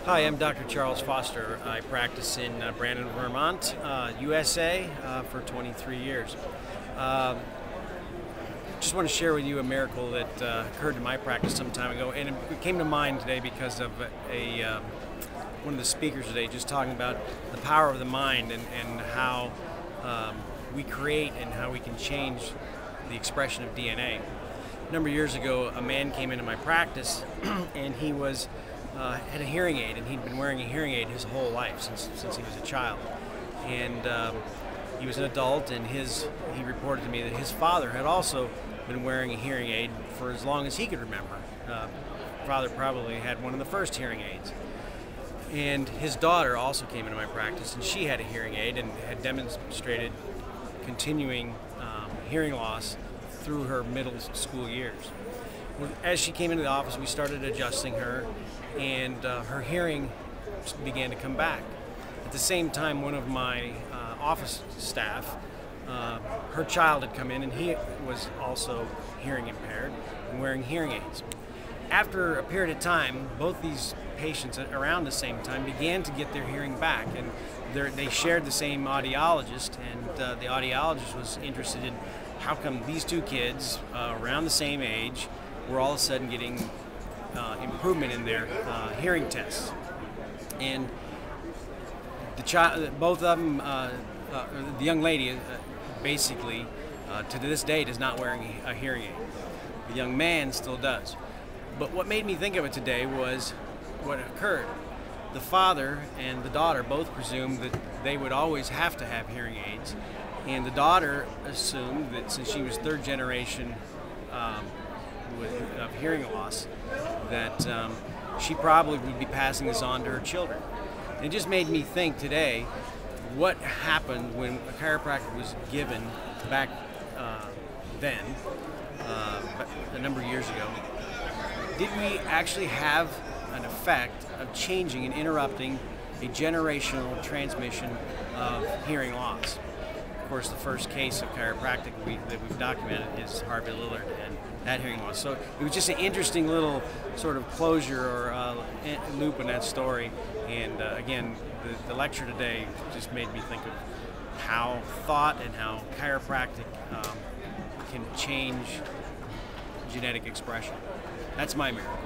Hi, I'm Dr. Charles Foster. I practice in Brandon, Vermont, USA, for 23 years. Uh, just want to share with you a miracle that occurred in my practice some time ago, and it came to mind today because of one of the speakers today just talking about the power of the mind and how we create and how we can change the expression of DNA. A number of years ago, a man came into my practice, and he had a hearing aid, and he'd been wearing a hearing aid his whole life since he was a child. And he was an adult, and he reported to me that his father had also been wearing a hearing aid for as long as he could remember. Father probably had one of the first hearing aids. And his daughter also came into my practice, and she had a hearing aid and had demonstrated continuing hearing loss through her middle school years. As she came into the office, we started adjusting her, and her hearing began to come back. At the same time, one of my office staff, her child had come in, and he was also hearing impaired and wearing hearing aids. After a period of time, both these patients around the same time began to get their hearing back, and they shared the same audiologist, and the audiologist was interested in how come these two kids around the same age were all of a sudden getting improvement in their hearing tests. And both of them, the young lady basically to this day is not wearing a hearing aid. The young man still does. But what made me think of it today was what occurred. The father and the daughter both presumed that they would always have to have hearing aids, and the daughter assumed that since she was third generation of hearing loss, that she probably would be passing this on to her children. And it just made me think today, what happened when a chiropractic was given back then, a number of years ago? Did we actually have an effect of changing and interrupting a generational transmission of hearing loss? Of course, the first case of chiropractic that we've documented is Harvey Lillard and that hearing loss. So it was just an interesting little sort of closure or loop in that story. And again, the lecture today just made me think of how thought and how chiropractic can change genetic expression. That's my miracle.